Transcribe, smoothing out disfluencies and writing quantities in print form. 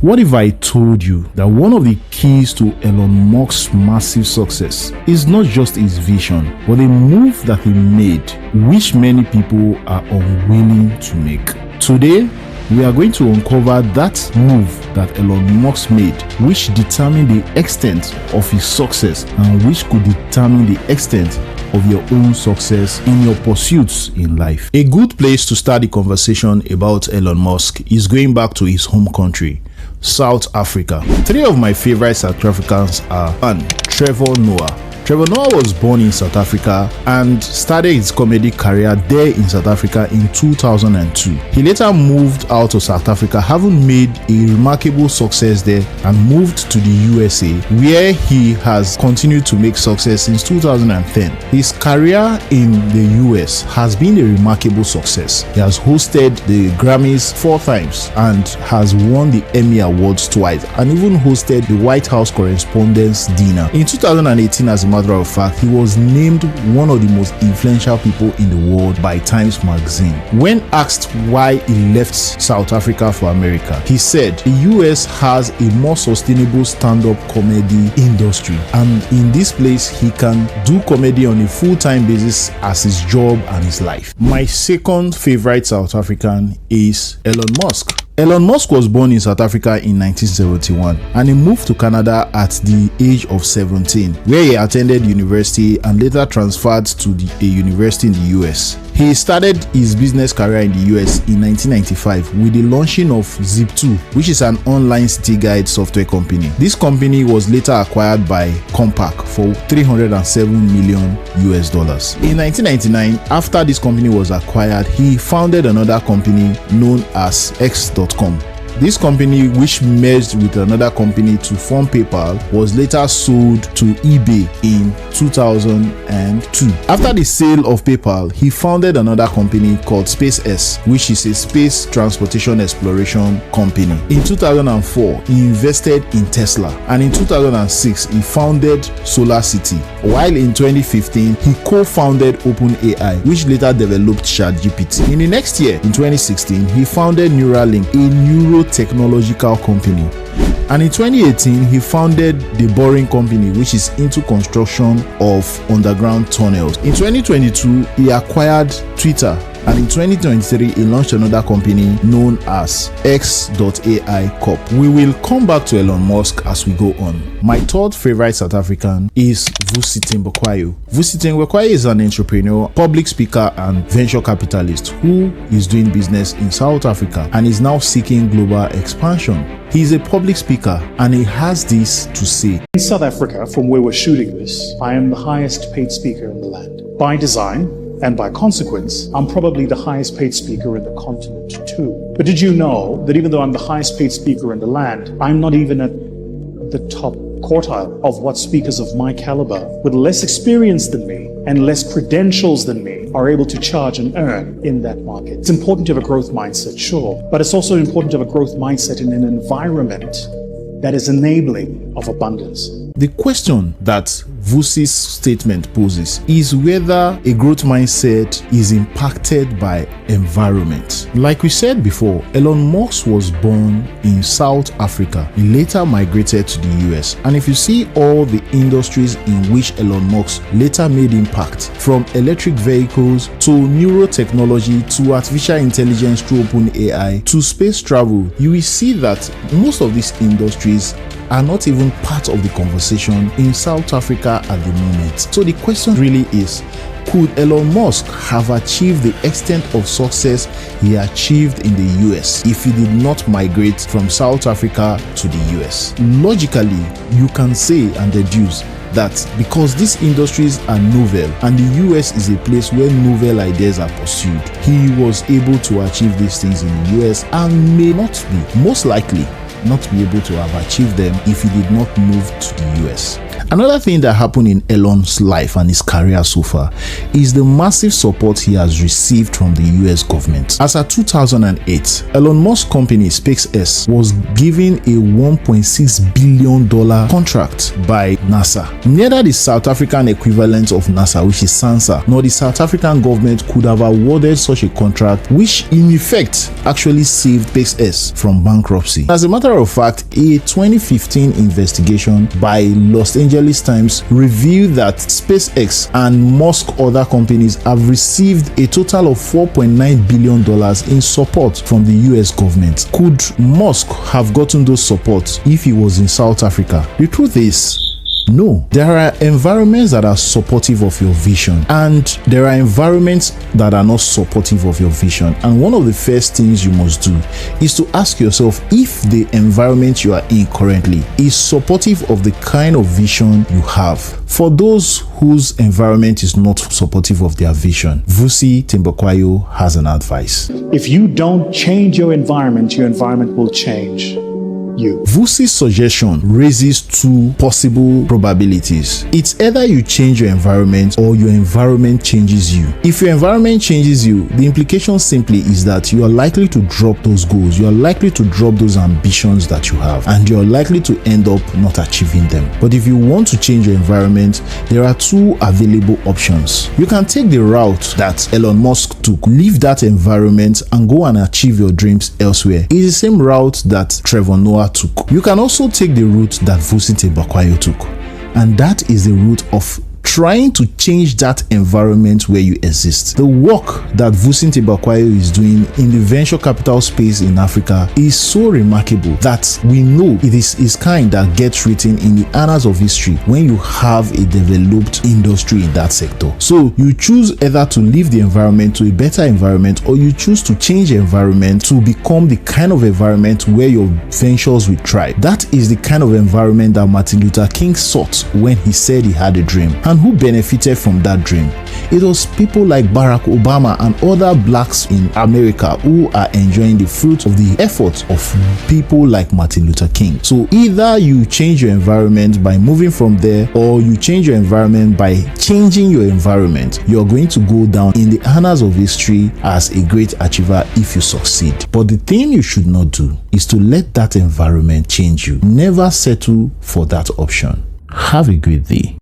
What if I told you that one of the keys to Elon Musk's massive success is not just his vision, but a move that he made, which many people are unwilling to make? Today, we are going to uncover that move that Elon Musk made, which determined the extent of his success and which could determine the extent of your own success in your pursuits in life. A good place to start the conversation about Elon Musk is going back to his home country, South Africa. Three of my favorite South Africans are Trevor Noah. Trevor Noah was born in South Africa and started his comedy career there in South Africa in 2002. He later moved out of South Africa, having made a remarkable success there, and moved to the USA, where he has continued to make success since 2010. His career in the US has been a remarkable success. He has hosted the Grammys 4 times and has won the Emmy Awards twice, and even hosted the White House Correspondents' Dinner. In 2018, as a matter of fact, he was named one of the most influential people in the world by Times Magazine. When asked why he left South Africa for America, he said the US has a more sustainable stand-up comedy industry, and in this place he can do comedy on a full-time basis as his job and his life. My second favorite South African is Elon Musk. Elon Musk was born in South Africa in 1971 and he moved to Canada at the age of 17, where he attended university and later transferred to a university in the US. He started his business career in the US in 1995 with the launching of Zip2, which is an online city guide software company. This company was later acquired by Compaq for $307 million. In 1999, after this company was acquired, he founded another company known as X.com. This company, which merged with another company to form PayPal, was later sold to eBay in 2002. After the sale of PayPal, he founded another company called SpaceX, which is a space transportation exploration company. In 2004, he invested in Tesla, and in 2006, he founded SolarCity. While in 2015, he co-founded OpenAI, which later developed ChatGPT. In the next year, in 2016, he founded Neuralink, a technological company, and in 2018 he founded The Boring Company, which is into construction of underground tunnels. In 2022 he acquired Twitter, and in 2023 he launched another company known as X.AI Corp. We will come back to Elon Musk as we go on. My third favorite South African is Vusi Thembekwayo. Vusi Thembekwayo is an entrepreneur, public speaker and venture capitalist who is doing business in South Africa and is now seeking global expansion. He is a public speaker and he has this to say. In South Africa, from where we're shooting this, I am the highest paid speaker in the land. By design, and by consequence, I'm probably the highest paid speaker in the continent too. But did you know that even though I'm the highest paid speaker in the land, I'm not even at the top quartile of what speakers of my caliber with less experience than me and less credentials than me are able to charge and earn in that market. It's important to have a growth mindset, sure, but it's also important to have a growth mindset in an environment that is enabling of abundance. The question that Vusi's statement poses is whether a growth mindset is impacted by environment. Like we said before, Elon Musk was born in South Africa. He later migrated to the US. And if you see all the industries in which Elon Musk later made impact, from electric vehicles to neurotechnology to artificial intelligence through OpenAI to space travel, you will see that most of these industries are not even part of the conversation in South Africa at the moment. So the question really is, could Elon Musk have achieved the extent of success he achieved in the US if he did not migrate from South Africa to the US? Logically, you can say and deduce that because these industries are novel and the US is a place where novel ideas are pursued, he was able to achieve these things in the US and may not be, most likely, not be able to have achieved them if he did not move to the US. Another thing that happened in Elon's life and his career so far is the massive support he has received from the US government. As of 2008, Elon Musk's company SpaceX was given a $1.6 billion contract by NASA. Neither the South African equivalent of NASA, which is SANSA, nor the South African government could have awarded such a contract, which in effect actually saved SpaceX from bankruptcy. As a matter matter of fact, a 2015 investigation by Los Angeles Times revealed that SpaceX and Musk other companies have received a total of $4.9 billion in support from the US government. Could Musk have gotten those supports if he was in South Africa? The truth is, no. There are environments that are supportive of your vision, and there are environments that are not supportive of your vision. And one of the first things you must do is to ask yourself if the environment you are in currently is supportive of the kind of vision you have. For those whose environment is not supportive of their vision, Vusi Thembekwayo has an advice. If you don't change your environment will change you. Vusi's suggestion raises two possible probabilities. It's either you change your environment or your environment changes you. If your environment changes you, the implication simply is that you are likely to drop those goals, you are likely to drop those ambitions that you have, and you're likely to end up not achieving them. But if you want to change your environment, there are two available options. You can take the route that Elon Musk took, leave that environment and go and achieve your dreams elsewhere. It's the same route that Trevor Noah took. You can also take the route that Vusi Thembekwayo took, and that is the route of trying to change that environment where you exist. The work that Vusi Thembekwayo is doing in the venture capital space in Africa is so remarkable that we know it is his kind that gets written in the annals of history when you have a developed industry in that sector. So you choose either to leave the environment to a better environment, or you choose to change the environment to become the kind of environment where your ventures will thrive. That is the kind of environment that Martin Luther King sought when he said he had a dream. And who benefited from that dream? It was people like Barack Obama and other blacks in America who are enjoying the fruit of the efforts of people like Martin Luther King. So either you change your environment by moving from there, or you change your environment by changing your environment. You're going to go down in the annals of history as a great achiever if you succeed. But the thing you should not do is to let that environment change you. Never settle for that option. Have a great day.